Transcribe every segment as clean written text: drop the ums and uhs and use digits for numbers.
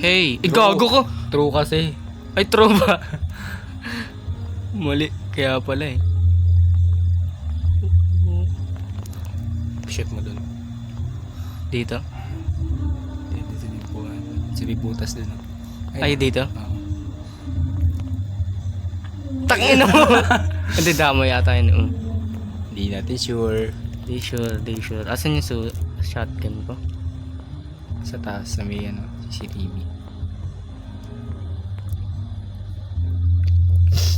Hey, gago ko. True kasi. Ay, true ba? Mali. Kaya pala eh. Shoot mo dun. Dito? Dito din po. Sabi butas dun. Ay, dito? Oo. Tangina mo! Hindi, damo yata yun. Hindi natin sure. Di sure. Asan yung shotgun ko? Sa taas na may CCTV.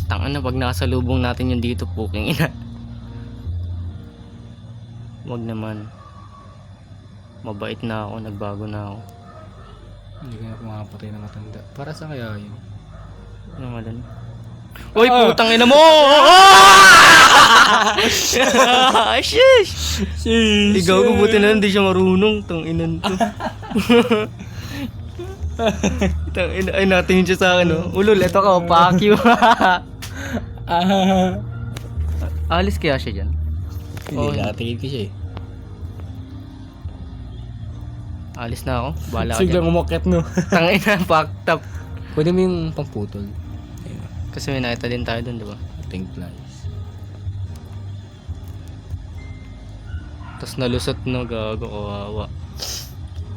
Tangina, pag nasa lubong natin yung dito, puking ina. Wag naman. Mabait na ako, nagbago na ako. Hindi ka na pumapatay na matanda. Para sa kaya yun? Ano nga dun? Uy, putang ina mo! Shish! Ikaw ko, buti na hindi siya marunong. Tanginan to. Tangina, ay natingin siya sa akin, oh. Ulol, eto ka, fuck you. Alis kaya siya dyan? Hindi, nakatingin ko siya eh. Alis na ako, bahala ka Siglang dyan. umakit no. Tangina, fucked up. Pwede mo yung pamputol. Ayun. Kasi may nakita din tayo dun, diba? Think flies. Tapos nalusot, no, gago, kawawa.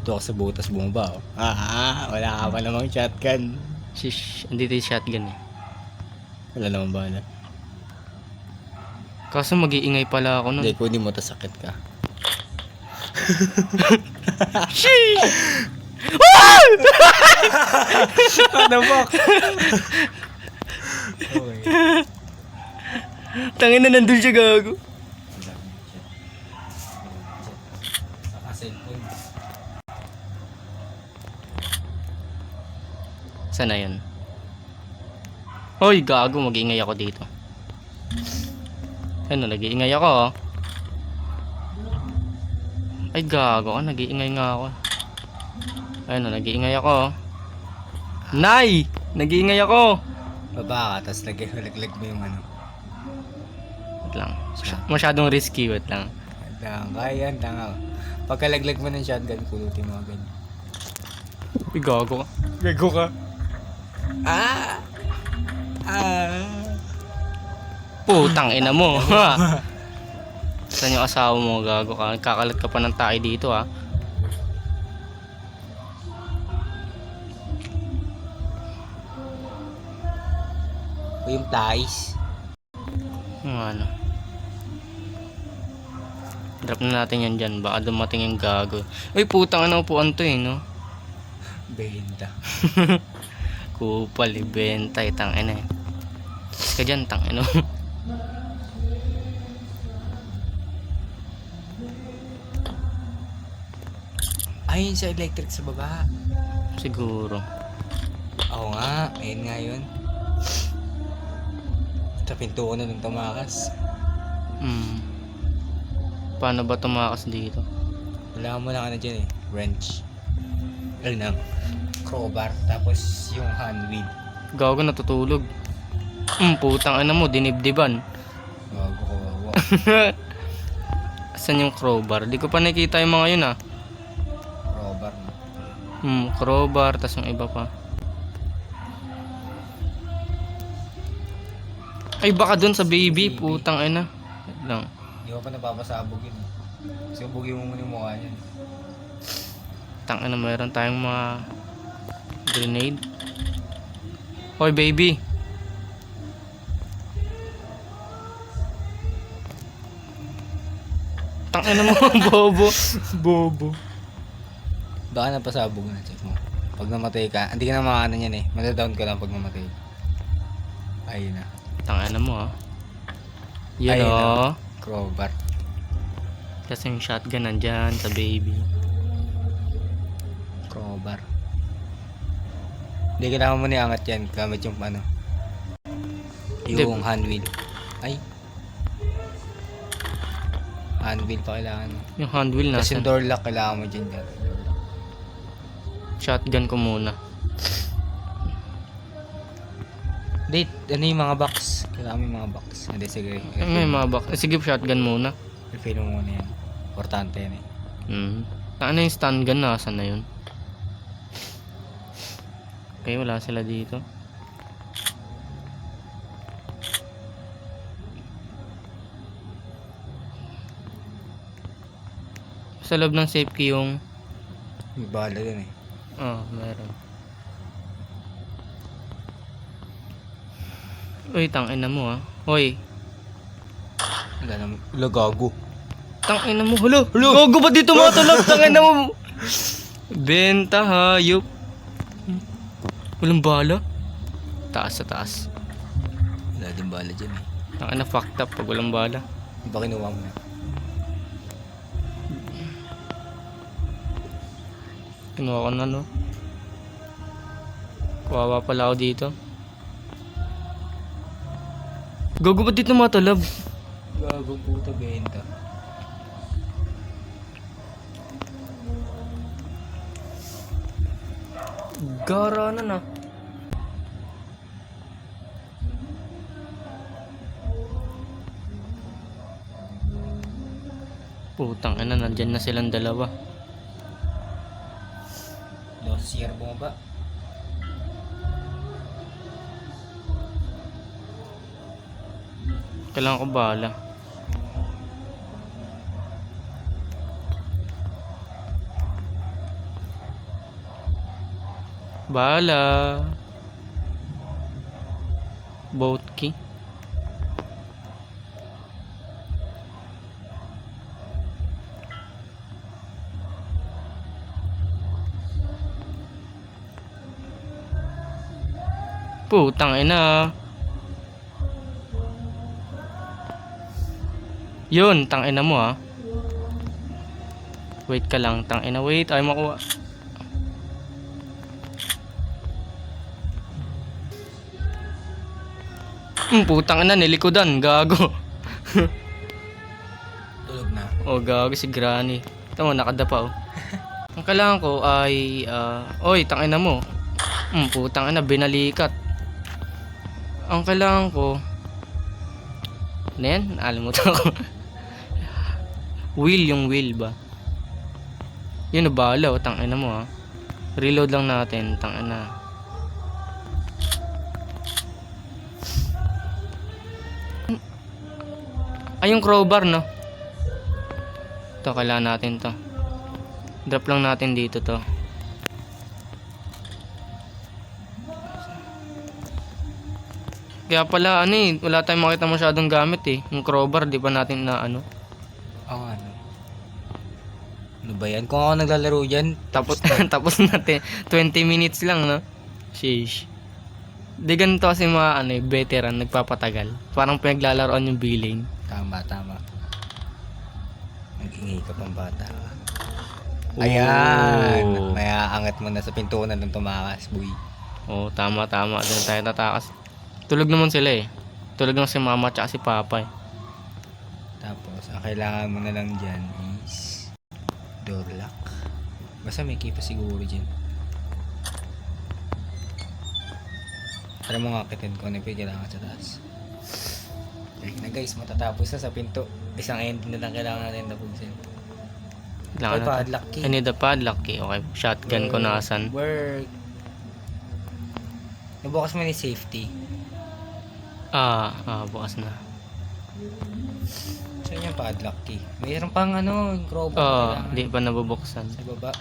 Ito ako sa butas bumaba oh. Wala ka pa namang shotgun. Shish, andito yung shotgun eh. Wala namang bala. Kaso mag-iingay pala ako nun. Hindi, kunin mo, tas sakit ka. Sheesh! Ano ba? Okay. Tangin na, nandun siya, gago. Naka-cellphone. Sana yun? Hoy, gago, mag-iingay ako dito. Ano, nag-iingay ako, oh. Ay, gago, nag-iingay nga ako. Ayun, nag-iingay ako, oh. Nay! Nag-iingay ako! Baba ka, tas laglag mo yung ano. Wait lang. Masyadong risky, wait lang. Kaya yan, tanga. Pagkalaglag mo ng shotgun, kulutin mo agad. Ay, gago ka. Gago ka. Putang ina mo, ha? Saan yung asawa mo, gago ka? Kakalat ka pa ng tayo dito, ha? O yung tais. Ano? Drop na natin yan dyan, baka dumating yung gago. Uy, putang ina, upuan to eh, no? Benta. Kupal, ibenta, tangina eh. Is ka dyan, tangina. Ayun sa electric sa baba. Siguro. Oo nga, ayun nga yun. Sa pinto ko na nung tumakas. Paano ba tumakas dito? Wala mo lang ano dyan eh, wrench. Ano, crowbar, tapos yung hand wheel. Gago, natutulog. Putang ina mo, dinibdiban. Gago ko, wawa. Asan yung crowbar? Di ko pa nakita yung mga yun, ah. Crowbar no. Crowbar, tas yung iba pa. Ay, baka dun sa baby, putang ina. Wait lang. Hindi ko pa napapasabog yun. Sabugin mo muna yung mukha niyan. Tang ina, meron tayong mga grenade. Hoy, baby. Tang ina mo, bobo. Bobo. Baka napasabog na, check mo. Pag namatay ka, hindi ka na makakanan yan eh. Madadown ka lang pag namatay. Ayun na. Tang ina mo, ah. Yun, Ayun na. oh. Crowbar. Kasi yung shotgun nandyan sa baby. Crowbar. Hindi kailangan mo na iangat yan gamit yung ano. Yung hand wheel. Ay. Hand wheel pa kailangan mo. Yung hand wheel Kasi nasa. yung door lock kailangan mo dyan. Shotgun ko muna. Date, ano yung mga box? Kailangan mo yung mga box. Hindi, sige. May mga box. Sige, shotgun muna. Refill mo muna yan. Importante yan eh. Ano yung stun gun? Nasaan na yun? Okay, wala sila dito. Sa loob ng safe key yung... May bala dun eh. meron. Uy, tangina mo ah. Hoy, Wala naman. Wala, gago. tangina mo. Hala, gago ba dito matulog? Tangina mo. Benta hayop. Walang bala. Taas sa taas. Wala din bala dyan eh. Tangina, fucked up pag walang bala. Di ba kinuha mo na? Kinuha ko na, no? Kawawa pala ako dito. Gago ba dito matulog? Gago, puta, benta. Gara na na. Putang ina, nandyan na silang dalawa. Lost year bumaba. Kailangan ko bala. Bala. Boat key. Putang ina. Yun, tangina mo ah. Wait ka lang, tangina, wait, ay makuha. Putang ina, nilikodan, gago. Tulog na. Oh, gago si Granny. Ito mo, nakadapa oh. Ang kailangan ko ay, oy, tangina mo. Putang ina, binalikat. Ang kailangan ko, ano yan? Nalimutan ko. Wheel, yung wheel ba? Yun, bala oh, tangina mo ah. Reload lang natin, tangina. Ay, yung crowbar, no? Ito, kailangan natin to. Drop lang natin dito to. Kaya pala, ano eh, wala tayong makita masyadong gamit eh. Yung crowbar, di pa natin na ano. Ano? Ano ba yan? Kung ako naglalaro dyan, Tapos, tapos natin. 20 minutes lang, no? Sheesh. Di ganito kasi mga ano, eh, veteran, nagpapatagal. Parang pinaglalaroan yung billing. tama. Nag-ingay ka pang bata ka. Oh. Ayan! May aangat mo na sa pintuan ng tumakas, boy. Oo, tama. Doon tayo tatakas. Tulog naman sila eh. Tulog naman si mama at si papa eh. Tapos, ang kailangan mo na lang dyan is door lock. Basta may key pa siguro dyan. Tara mo nga akitin ko ano yung kailangan sa taas. Okay na guys, matatapos na sa pinto. Isang ending na lang kailangan natin tapusin. Kailangan Ay, natin. padlock key. I need a padlock key. Okay, shotgun ko nasan. Work. Nabukas mo ni safety. Bukas na. Saan yung padlock key? Mayroon pang ano, yung crowbar. Di pa nabubuksan. Sa baba.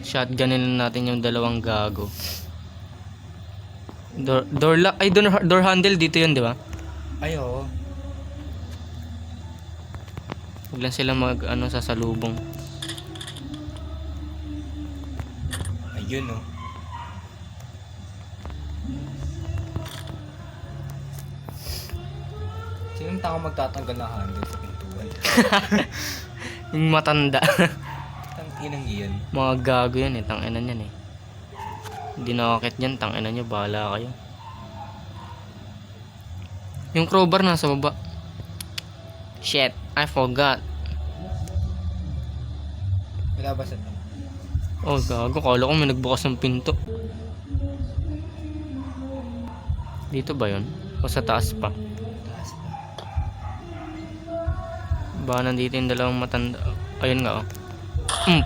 Shotgunin natin yung dalawang gago. Door lock, ay door handle dito yun, di ba? Ay, oo. Huwag lang sila sasalubong. Ayun, oh. Sinong tao magtatanggal ng handle sa pintuan? Yung matanda. Tang inang iyan. Mga gago yan eh, tanginan yan eh. Hindi nakakit dyan, tanginan nyo, bahala kayo. Yung crowbar nasa baba. Shit, I forgot. Wala ba sa tao? Oh, gago, kala ko may nagbukas ng pinto. Dito ba yun? O sa taas pa? Taas pa. Baka nandito yung dalawang matanda. Ayun nga oh.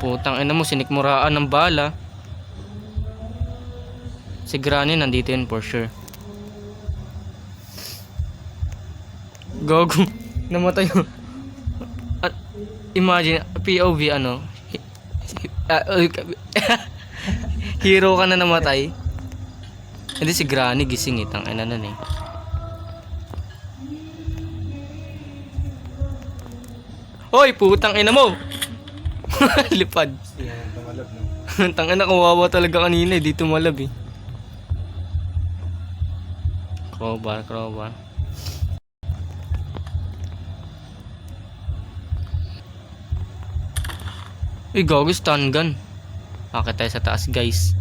Putang ina mo, sinikmuraan ng bala. Si Granny nandito yun for sure. Gago. Namatay yun. At imagine, POV ano. Hero ka na namatay. Hindi si Granny gising itang ina nun eh. Hoy, putang ina mo. Lipad. Yan, tumalab no. Tangina, kawawa talaga kanina eh. Dito malab eh. Crowbar, crowbar. Uy, gago, stun gun. Akit tayo sa taas, guys.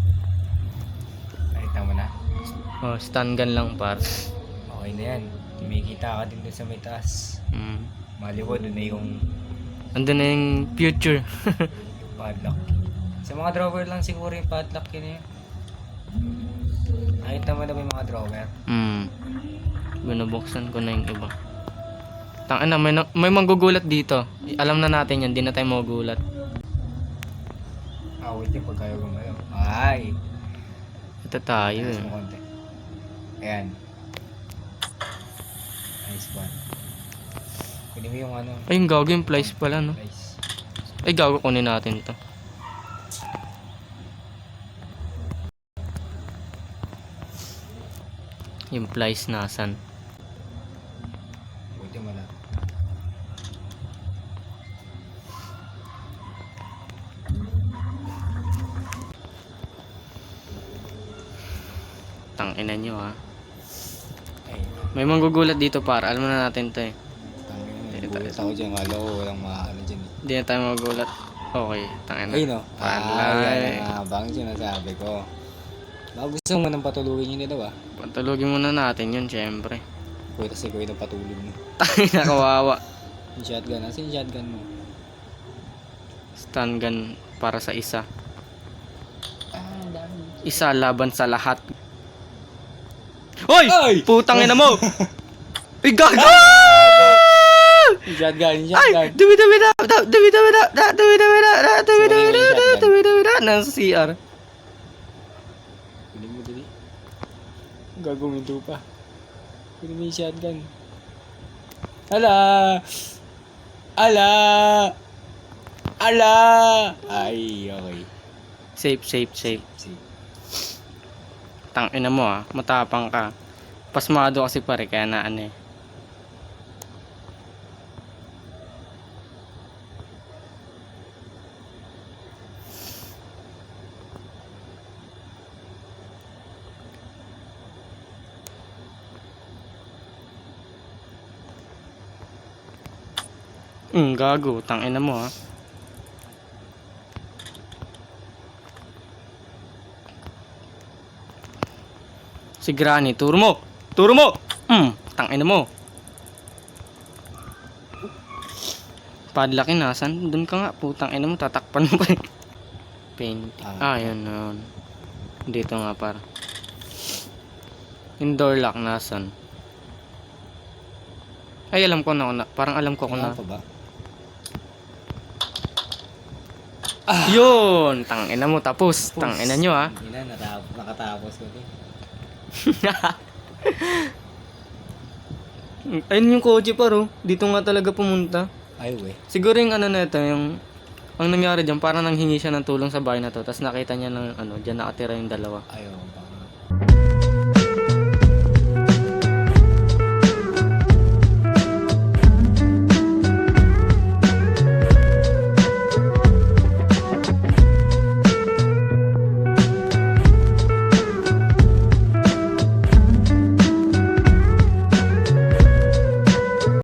Nakita mo na. Oh, stun gun lang, par. Okay na yan. Kumikita ka din dun sa may taas. Maliwa dun na yung Andun na yung future. padlock. Sa mga drawer lang siguro yung padlock yun eh. Nakita mo na ba yung mga drawer? Binubuksan ko na yung iba. Tangina, may manggugulat dito. Alam na natin yan, di na tayo magugulat. Wait yung pagkayo gumayo. Ay! Ito tayo Ayos eh. mo konti. Ayan. Nice one. Kunin mo yung ano. Ay, yung gago yung plies pala, no? Nice. Ay, gago, kunin natin to. Yung plies nasan? Buti mo lang. Tangina nyo ha. Ay. May manggugulat dito para. Alam na natin to eh. Gulat ako dyan. Kala ko walang maano dyan eh. Hindi na tayo magugulat. Okay, tangina. Ay no. Palay. Yan bang sinasabi ko. Baka gusto mo nang patulugin yun nito ah. Patulogin muna natin yun, syempre. Kuya kasi kuya nang patulog mo. Tangina, kawawa. Yung shotgun. Asa yung shotgun mo? Stun gun para sa isa. Dami. Isa laban sa lahat. Hoy! Ay! Putang ina mo! Ay, gago! Yung shotgun, yung Ay! shotgun. Dumi-dumi na! Dumi-dumi na! Dumi-dumi na! Dumi-dumi na! Dumi-dumi na! Nasa CR. Kunin mo dali. Gaguminto pa. Kunin mo yung shotgun. Ala! Ala! Ala! Ay, okay. Safe, safe, safe. See. Tangina mo ah. Matapang ka. Pasmado kasi pare, kaya na ano eh. Gago, tangina mo ah. Si Granny, turo mo! Turo mo! Tangina mo. Padlockin nasan? Doon ka nga, putang ina mo, tatakpan mo pa. Paint. Yun, yun. Dito nga para. Yung door lock nasan? Ay, alam ko na, parang alam ko na. Pa ba? Yun! Tangina mo, tapos. Tangina nyo ah. Hindi na, nakatapos ko din. Ayun yung kotse paro. Dito nga talaga pumunta. Ay, we. Siguro yung ano na ito, yung ang nangyari dyan, parang nanghingi siya ng tulong sa bahay na to, tapos nakita niya ng ano, dyan nakatira yung dalawa. Ayaw ba?